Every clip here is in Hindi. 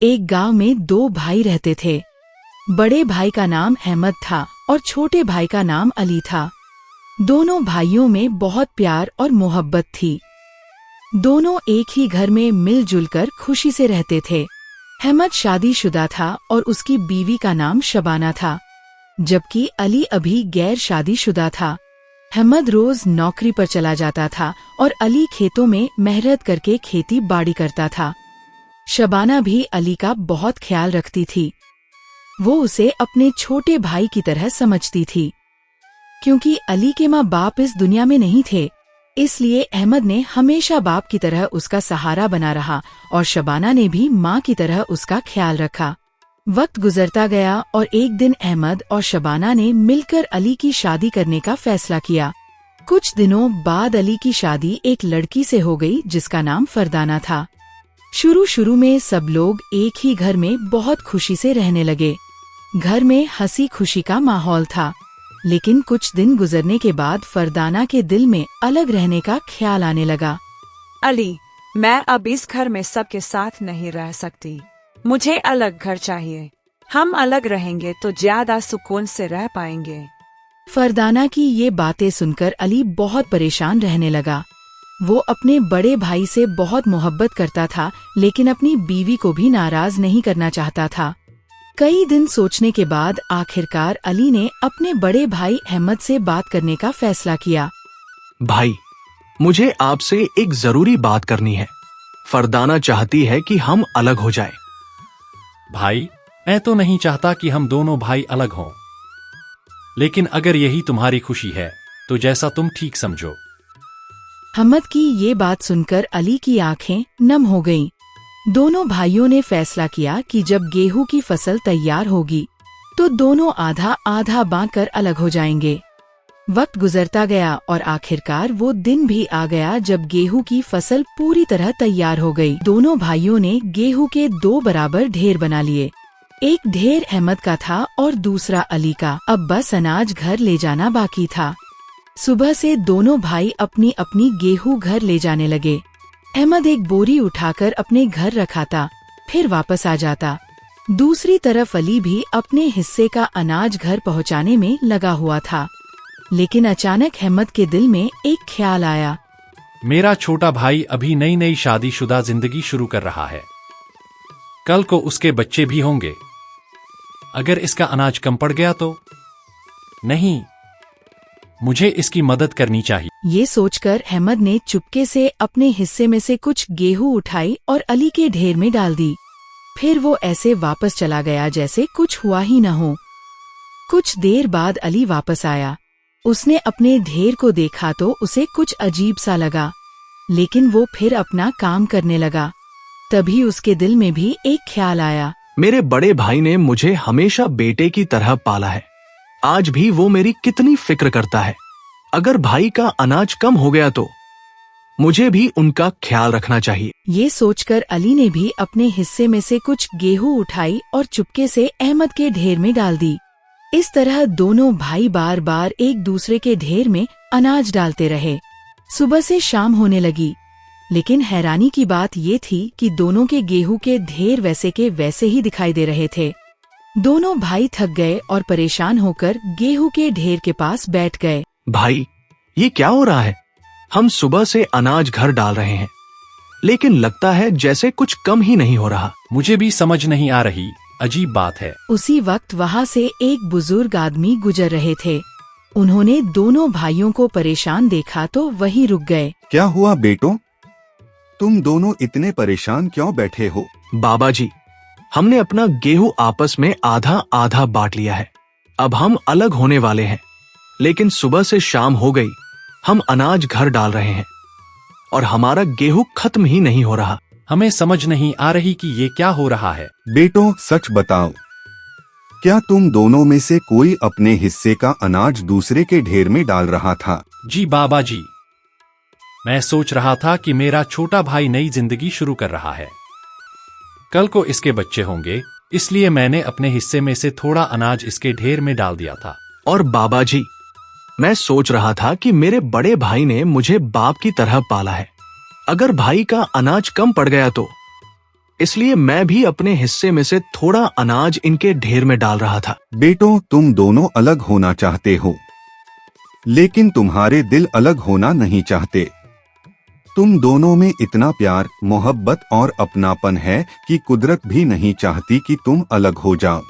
एक गांव में दो भाई रहते थे। बड़े भाई का नाम अहमद था और छोटे भाई का नाम अली था। दोनों भाइयों में बहुत प्यार और मोहब्बत थी। दोनों एक ही घर में मिलजुल कर खुशी से रहते थे। अहमद शादीशुदा था और उसकी बीवी का नाम शबाना था, जबकि अली अभी गैर शादीशुदा था। अहमद रोज नौकरी पर चला जाता था और अली खेतों में मेहनत करके खेती बाड़ी करता था। शबाना भी अली का बहुत ख्याल रखती थी। वो उसे अपने छोटे भाई की तरह समझती थी। क्योंकि अली के माँ बाप इस दुनिया में नहीं थे, इसलिए अहमद ने हमेशा बाप की तरह उसका सहारा बना रहा और शबाना ने भी माँ की तरह उसका ख्याल रखा। वक्त गुजरता गया और एक दिन अहमद और शबाना ने मिलकर अली की शादी करने का फैसला किया। कुछ दिनों बाद अली की शादी एक लड़की से हो गई जिसका नाम फरदाना था। शुरू में सब लोग एक ही घर में बहुत खुशी से रहने लगे। घर में हंसी खुशी का माहौल था, लेकिन कुछ दिन गुजरने के बाद फरदाना के दिल में अलग रहने का ख्याल आने लगा। अली, मैं अब इस घर में सबके साथ नहीं रह सकती। मुझे अलग घर चाहिए। हम अलग रहेंगे तो ज्यादा सुकून से रह पाएंगे। फरदाना की ये बातें सुनकर अली बहुत परेशान रहने लगा। वो अपने बड़े भाई से बहुत मोहब्बत करता था, लेकिन अपनी बीवी को भी नाराज नहीं करना चाहता था। कई दिन सोचने के बाद आखिरकार अली ने अपने बड़े भाई अहमद से बात करने का फैसला किया। भाई, मुझे आपसे एक जरूरी बात करनी है। फरदाना चाहती है कि हम अलग हो जाएं। भाई, मैं तो नहीं चाहता कि हम दोनों भाई अलग हों, लेकिन अगर यही तुम्हारी खुशी है तो जैसा तुम ठीक समझो। अहमद की ये बात सुनकर अली की आंखें नम हो गईं। दोनों भाइयों ने फैसला किया कि जब गेहूं की फसल तैयार होगी तो दोनों आधा आधा बांटकर अलग हो जाएंगे। वक्त गुजरता गया और आखिरकार वो दिन भी आ गया जब गेहूं की फसल पूरी तरह तैयार हो गई। दोनों भाइयों ने गेहूं के दो बराबर ढेर बना लिए। एक ढेर अहमद का था और दूसरा अली का। अब बस अनाज घर ले जाना बाकी था। सुबह से दोनों भाई अपनी अपनी गेहूं घर ले जाने लगे। अहमद एक बोरी उठाकर अपने घर रखाता, फिर वापस आ जाता। दूसरी तरफ अली भी अपने हिस्से का अनाज घर पहुंचाने में लगा हुआ था। लेकिन अचानक अहमद के दिल में एक ख्याल आया। मेरा छोटा भाई अभी नई नई शादीशुदा जिंदगी शुरू कर रहा है। कल को उसके बच्चे भी होंगे। अगर इसका अनाज कम पड़ गया तो? नहीं, मुझे इसकी मदद करनी चाहिए। ये सोचकर अहमद ने चुपके से अपने हिस्से में से कुछ गेहूं उठाई और अली के ढेर में डाल दी। फिर वो ऐसे वापस चला गया जैसे कुछ हुआ ही न हो। कुछ देर बाद अली वापस आया। उसने अपने ढेर को देखा तो उसे कुछ अजीब सा लगा, लेकिन वो फिर अपना काम करने लगा। तभी उसके दिल में भी एक ख्याल आया। मेरे बड़े भाई ने मुझे हमेशा बेटे की तरह पाला है। आज भी वो मेरी कितनी फिक्र करता है। अगर भाई का अनाज कम हो गया तो मुझे भी उनका ख्याल रखना चाहिए। ये सोचकर अली ने भी अपने हिस्से में से कुछ गेहूं उठाई और चुपके से अहमद के ढेर में डाल दी। इस तरह दोनों भाई बार बार एक दूसरे के ढेर में अनाज डालते रहे। सुबह से शाम होने लगी, लेकिन हैरानी की बात ये थी कि दोनों के गेहूं के ढेर वैसे के वैसे ही दिखाई दे रहे थे। दोनों भाई थक गए और परेशान होकर गेहूं के ढेर के पास बैठ गए। भाई, ये क्या हो रहा है? हम सुबह से अनाज घर डाल रहे हैं, लेकिन लगता है जैसे कुछ कम ही नहीं हो रहा। मुझे भी समझ नहीं आ रही, अजीब बात है। उसी वक्त वहाँ से एक बुजुर्ग आदमी गुजर रहे थे। उन्होंने दोनों भाइयों को परेशान देखा तो वहीं रुक गए। क्या हुआ बेटो? तुम दोनों इतने परेशान क्यों बैठे हो? बाबा जी, हमने अपना गेहूं आपस में आधा आधा बांट लिया है। अब हम अलग होने वाले हैं, लेकिन सुबह से शाम हो गई, हम अनाज घर डाल रहे हैं और हमारा गेहूं खत्म ही नहीं हो रहा। हमें समझ नहीं आ रही कि ये क्या हो रहा है। बेटो, सच बताओ, क्या तुम दोनों में से कोई अपने हिस्से का अनाज दूसरे के ढेर में डाल रहा था? जी बाबा जी, मैं सोच रहा था कि मेरा छोटा भाई नई जिंदगी शुरू कर रहा है। कल को इसके बच्चे होंगे, इसलिए मैंने अपने हिस्से में से थोड़ा अनाज इसके ढेर में डाल दिया था। और बाबा जी, मैं सोच रहा था कि मेरे बड़े भाई ने मुझे बाप की तरह पाला है। अगर भाई का अनाज कम पड़ गया तो इसलिए मैं भी अपने हिस्से में से थोड़ा अनाज इनके ढेर में डाल रहा था। बेटों, तुम दोनों अलग होना चाहते हो, लेकिन तुम्हारे दिल अलग होना नहीं चाहते। तुम दोनों में इतना प्यार, मोहब्बत और अपनापन है कि कुदरत भी नहीं चाहती कि तुम अलग हो जाओ।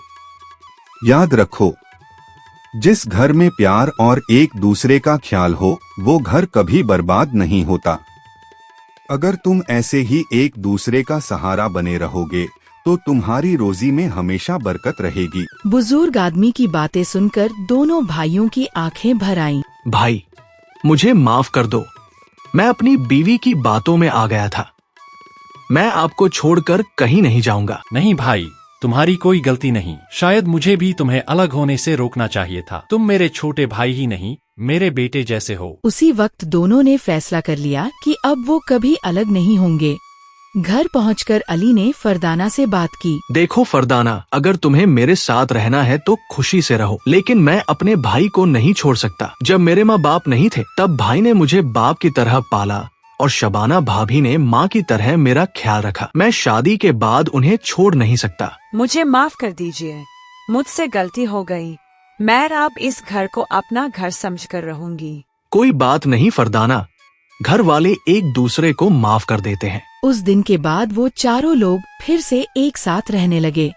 याद रखो, जिस घर में प्यार और एक दूसरे का ख्याल हो, वो घर कभी बर्बाद नहीं होता। अगर तुम ऐसे ही एक दूसरे का सहारा बने रहोगे तो तुम्हारी रोजी में हमेशा बरकत रहेगी। बुजुर्ग आदमी की बातें सुनकर दोनों भाइयों की आंखें भर आईं। भाई, मुझे माफ कर दो। मैं अपनी बीवी की बातों में आ गया था। मैं आपको छोड़कर कहीं नहीं जाऊंगा। नहीं भाई, तुम्हारी कोई गलती नहीं। शायद मुझे भी तुम्हें अलग होने से रोकना चाहिए था। तुम मेरे छोटे भाई ही नहीं, मेरे बेटे जैसे हो। उसी वक्त दोनों ने फैसला कर लिया कि अब वो कभी अलग नहीं होंगे। घर पहुंचकर अली ने फरदाना से बात की। देखो फरदाना, अगर तुम्हें मेरे साथ रहना है तो खुशी से रहो, लेकिन मैं अपने भाई को नहीं छोड़ सकता। जब मेरे माँ बाप नहीं थे तब भाई ने मुझे बाप की तरह पाला और शबाना भाभी ने माँ की तरह मेरा ख्याल रखा। मैं शादी के बाद उन्हें छोड़ नहीं सकता। मुझे माफ कर दीजिए, मुझसे गलती हो गई। मैं अब इस घर को अपना घर समझकर रहूंगी। कोई बात नहीं फरदाना, घर वाले एक दूसरे को माफ कर देते हैं। उस दिन के बाद वो चारों लोग फिर से एक साथ रहने लगे।